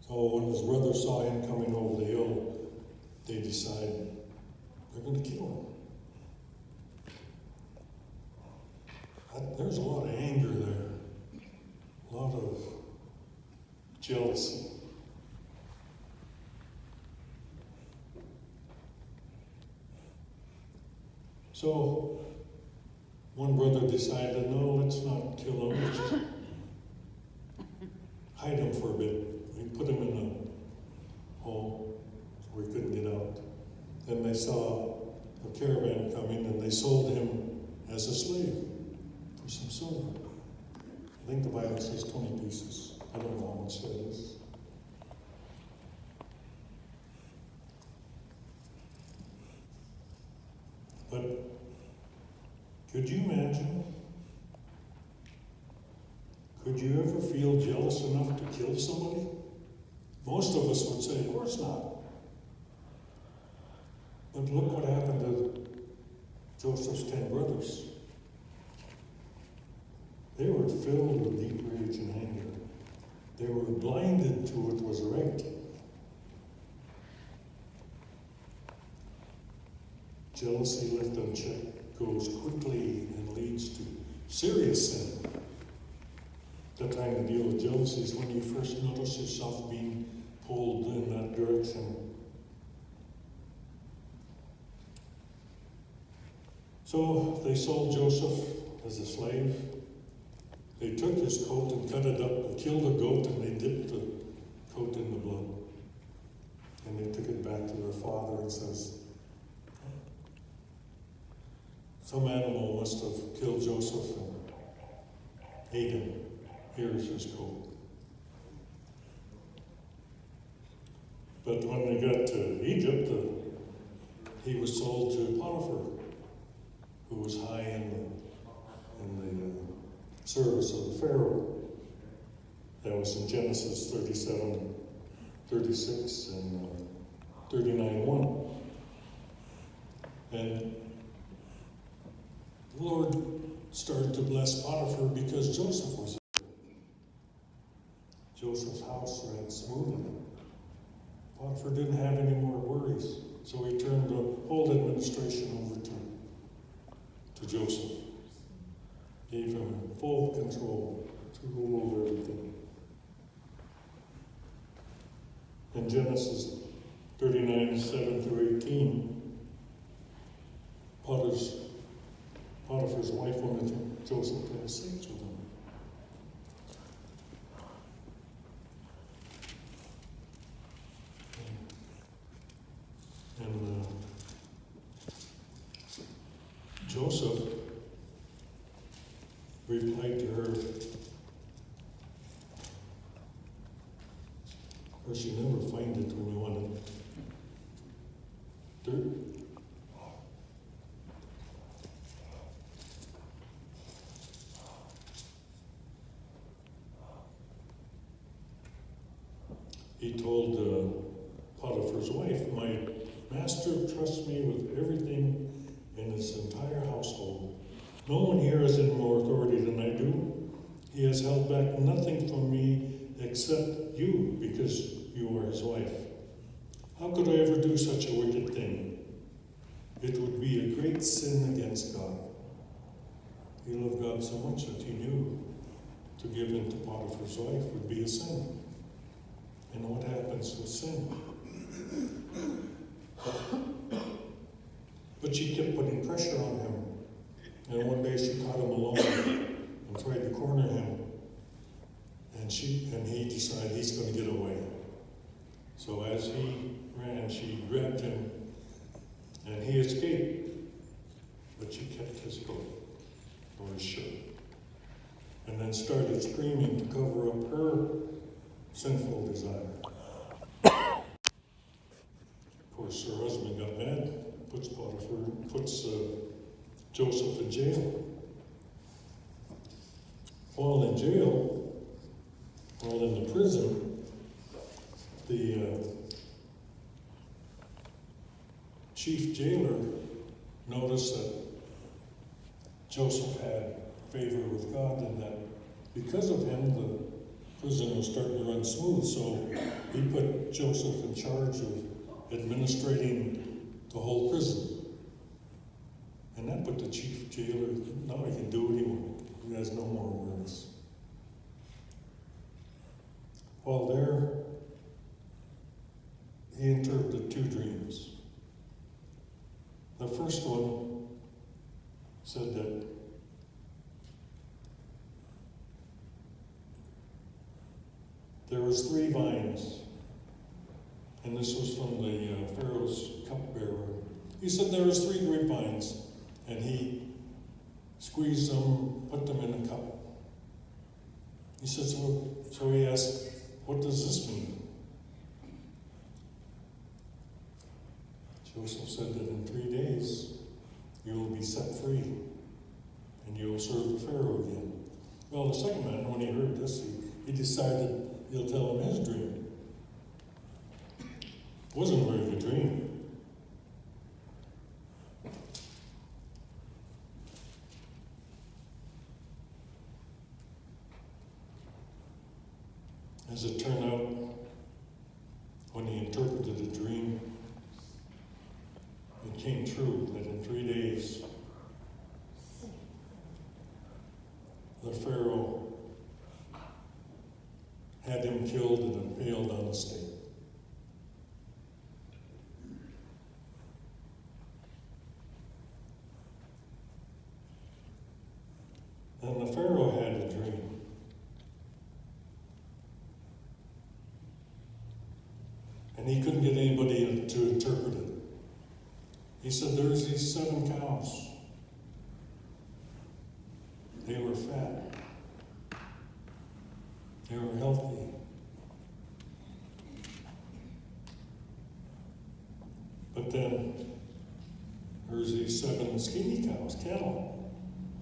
So when his brother saw him coming over the hill, they decided they're going to kill him. There's a lot of anger there, a lot of jealousy. So one brother decided, no, let's not kill him, let's just hide him for a bit. We put him in a hole where he couldn't get out. Then they saw a caravan coming and they sold him as a slave for some silver. I think the Bible says 20 pieces. I don't know how much that is. But could you imagine? Could you ever feel jealous enough to kill somebody? Most of us would say, of course not. But look what happened to Joseph's 10 brothers. They were filled with deep rage and anger. They were blinded to what was right. Jealousy left unchecked goes quickly and leads to serious sin. The time to deal with jealousy is when you first notice yourself being pulled in that direction. So they sold Joseph as a slave. They took his coat and cut it up and killed a goat, and they dipped the coat in the blood. And they took it back to their father and says, some animal must have killed Joseph and ate him. Here's his coat. But when they got to Egypt, he was sold to Potiphar, who was high in the service of the Pharaoh. That was in Genesis 37, 36, and 39:1. And the Lord started to bless Potiphar because Joseph was there. Joseph's house ran smoothly. Potiphar didn't have any more worries, so he turned the whole administration over to Joseph. Gave him full control to rule over everything. In Genesis 39, 7 through 18, Potiphar's wife wanted Joseph to have sex with him. And Joseph replied to her, or she never find it when you want it. He told Potiphar's wife, my master trusts me with everything in his entire household. No one here has any more authority than I do. He has held back nothing from me except you, because you are his wife. How could I ever do such a wicked thing? It would be a great sin against God. He loved God so much that he knew to give in to Potiphar's wife would be a sin. And what happens with sin? But she kept putting pressure on him. And one day she caught him alone and tried to corner him. And he decided he's going to get away. So as he ran, she grabbed him and he escaped. But she kept his coat or his shirt. And then started screaming to cover up her sinful desire. Of course, her husband got mad, puts Joseph in jail. While in jail, while in the prison, the chief jailer noticed that Joseph had favor with God, and that because of him, prison was starting to run smooth, so he put Joseph in charge of administrating the whole prison. And that put the chief jailer, now he can do what he wants. He has no more words. While there, he interpreted 2 dreams. The first one said that there was 3 vines, and this was from the Pharaoh's cupbearer. He said there was 3 grapevines, and he squeezed them, put them in a cup. He said, so he asked, what does this mean? Joseph said that in 3 days you will be set free and you will serve the Pharaoh again. Well, the second man, when he heard this, he decided he'll tell him his dream. It wasn't a very good dream. As it turned out, when he interpreted the dream, it came true that in 3 days, the Pharaoh had him killed and impaled on the stake. And the Pharaoh had a dream. And he couldn't get anybody to interpret it. He said, there's these 7 cows. They were fat. They were healthy. But then there's these 7 skinny cows, cattle,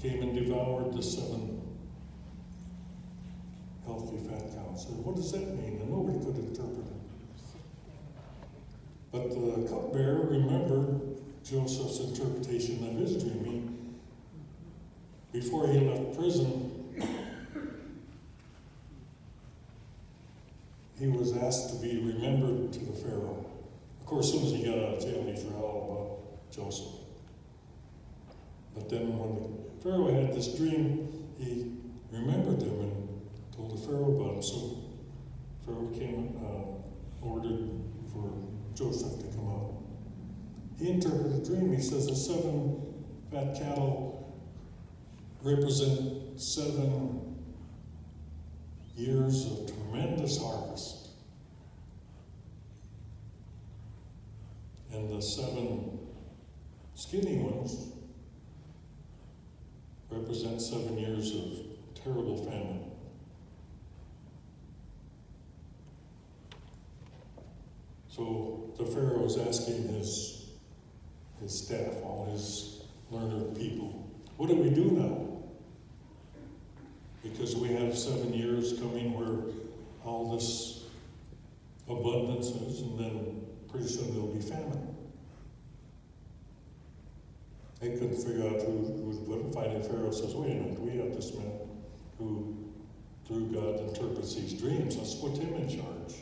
came and devoured the 7 healthy fat cows. So what does that mean? And nobody could interpret it. But the cupbearer remembered Joseph's interpretation of his dream. Before he left prison, he was asked to be remembered to the Pharaoh. Of course, as soon as he got out of jail, he forgot all about Joseph. But then when the Pharaoh had this dream, he remembered him and told the Pharaoh about him. So Pharaoh came, ordered for Joseph to come out. He interpreted the dream. He says the 7 fat cattle represent 7 years of tremendous harvest. And the 7 skinny ones represent 7 years of terrible famine. So the Pharaoh was asking his staff, all his learned people, what do we do now? Because we have 7 years coming where all this abundance is, and then pretty soon there'll be famine. They couldn't figure out who was what. Finally, Pharaoh says, wait a minute, we have this man who, through God, interprets these dreams. Let's put him in charge.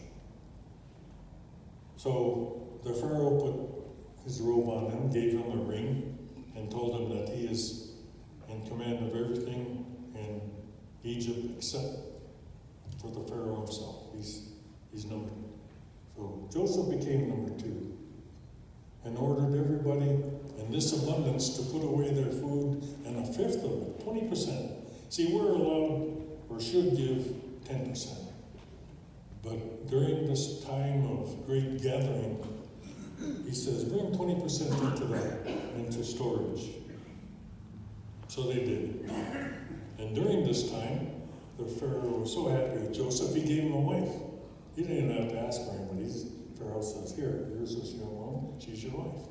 So the Pharaoh put his robe on him, gave him a ring, and told him that he is in command of everything in Egypt except for the Pharaoh himself. He's number. So Joseph became number 2 and ordered everybody in this abundance to put away their food, and 1/5 of it, 20%. See, we're allowed or should give 10%. But during this time of great gathering, he says, bring 20% into storage. So they did. And during this time, the Pharaoh was so happy with Joseph, he gave him a wife. He didn't even have to ask for anybody. Pharaoh says, here's this young woman, she's your wife.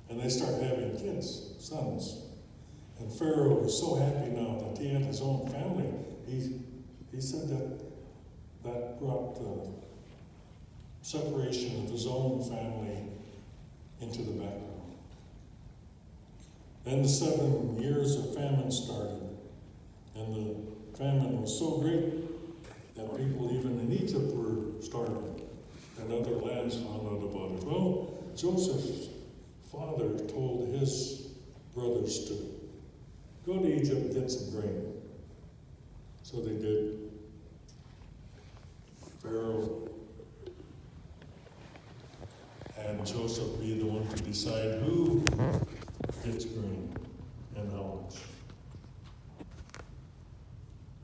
And they start having kids, sons. And Pharaoh was so happy now that he had his own family. He said that brought the separation of his own family into the background. Then the 7 years of famine started, and the famine was so great that people even in Egypt were starving, and other lands found out about it. Well, Joseph's father told his brothers to go to Egypt and get some grain. So they did. Pharaoh and Joseph be the one to decide who gets grain and how much.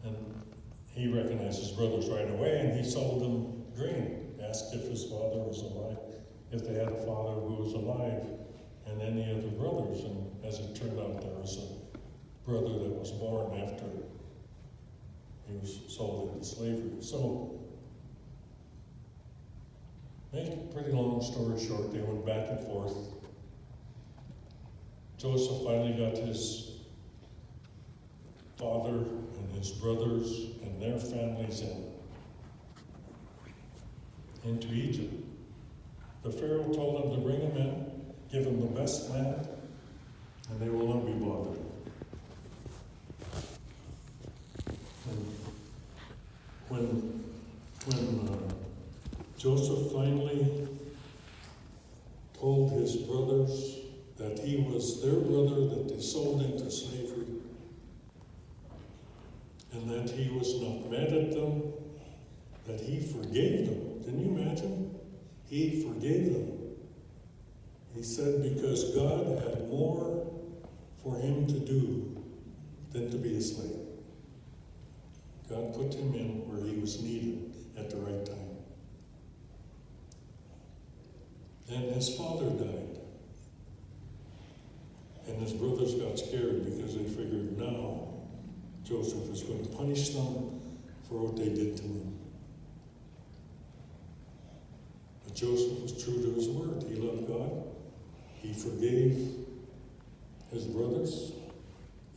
And he recognized his brothers right away, and he sold them grain, asked if his father was alive, if they had a father who was alive, and any other brothers. And as it turned out, there was a brother that was born after he was sold into slavery. So, make a pretty long story short, they went back and forth. Joseph finally got his father and his brothers and their families into Egypt. The Pharaoh told them to bring them in, give them the best land, and they will not be bothered. And when Joseph finally told his brothers that he was their brother that they sold into slavery, and that he was not mad at them, that he forgave them. Can you imagine? He forgave them. He said because God had more for him to do than to be a slave. God put him in where he was needed at the right time. Then his father died. And his brothers got scared because they figured now Joseph was going to punish them for what they did to him. But Joseph was true to his word. He loved God. He forgave his brothers.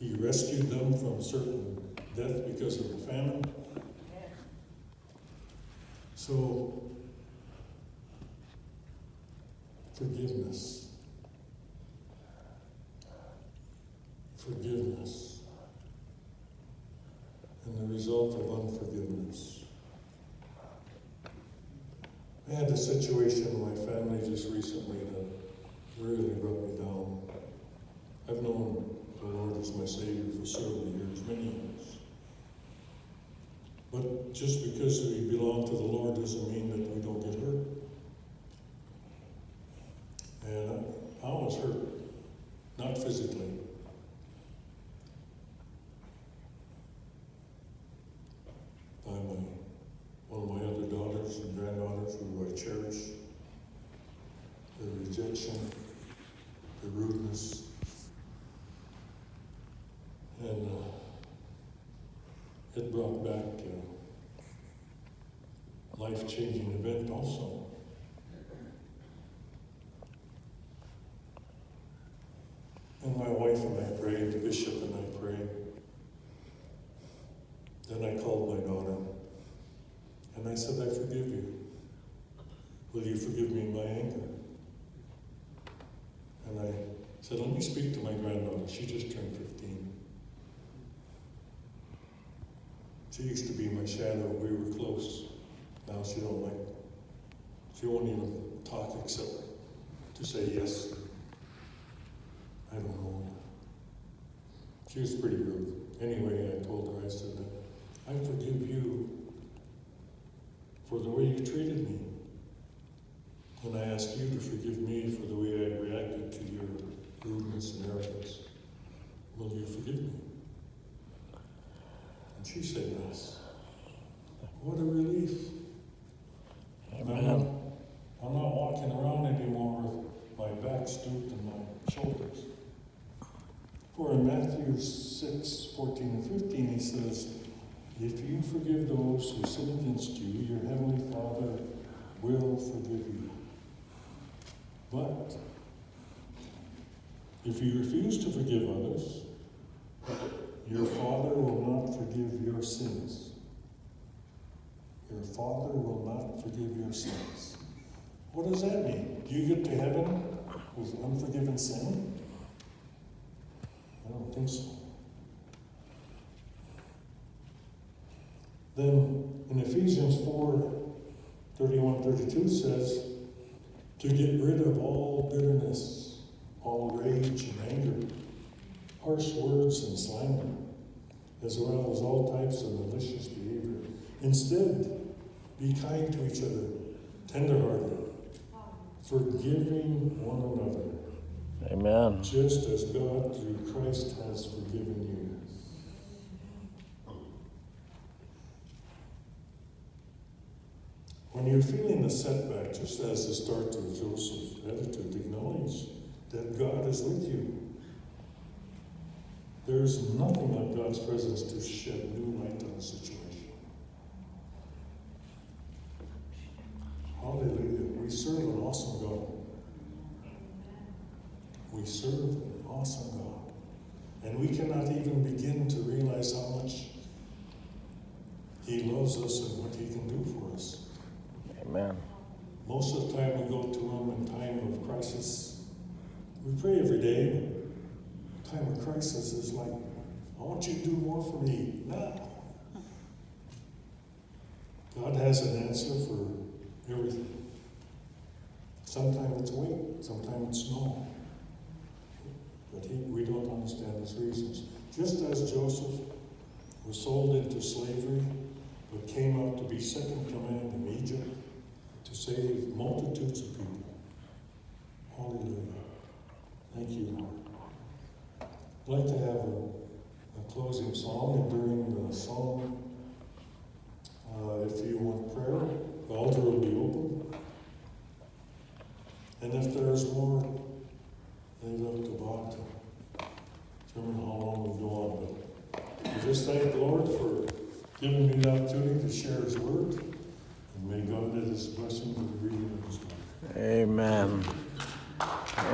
He rescued them from certain death because of the famine. So, forgiveness. Forgiveness. And the result of unforgiveness. I had a situation in my family just recently that really brought me down. I've known the Lord as my Savior for several years, many years. But just because we belong to the Lord doesn't mean that we don't get hurt. And I was hurt, not physically. By one of my other daughters and granddaughters who I cherish. The rejection, the rudeness, and it brought back a life-changing event also. And my wife and I prayed, the bishop and I prayed. Then I called my daughter, and I said, I forgive you. Will you forgive me my anger? And I said, let me speak to my granddaughter. She just turned 15. She used to be my shadow. We were close. Now she won't even talk except to say yes. I don't know. She was pretty rude. Anyway, I told her, I said, I forgive you for the way you treated me. And I ask you to forgive me for the way I reacted to your rudeness and arrogance. Will you forgive me? And she said yes. What a relief. And I'm not walking around anymore with my back stooped and my shoulders. For in Matthew 6:14 and 15, he says, if you forgive those who sin against you, your heavenly Father will forgive you. But if you refuse to forgive others, your Father will not forgive your sins. Your Father will not forgive your sins. What does that mean? Do you get to heaven with unforgiven sin? I don't think so. Then in Ephesians 4:31-32 says, to get rid of all bitterness, all rage and anger, harsh words and slander, as well as all types of malicious behavior. Instead, be kind to each other, tenderhearted, forgiving one another. Amen. Just as God through Christ has forgiven you. When you're feeling a setback, just as the start of Joseph's attitude, acknowledge that God is with you. There's nothing like God's presence to shed new light on a situation. Hallelujah. We serve an awesome God. We serve an awesome God. And we cannot even begin to realize how much He loves us and what He can do for us. Amen. Most of the time we go to Him in time of crisis. We pray every day. Time of crisis is like, I want you to do more for me now. God has an answer for everything. Sometimes it's wait, sometimes it's no. But we don't understand His reasons. Just as Joseph was sold into slavery, but came out to be second command in Egypt to save multitudes of people. Hallelujah. Thank you, Lord. I'd like to have a closing song, and during the song, if you want prayer, the altar will be open. And if there's more, leave it up to Bob to determine how long we'll go on. But we just thank the Lord for giving me the opportunity to share His word. And may God add His blessing to the reading of His word. Amen.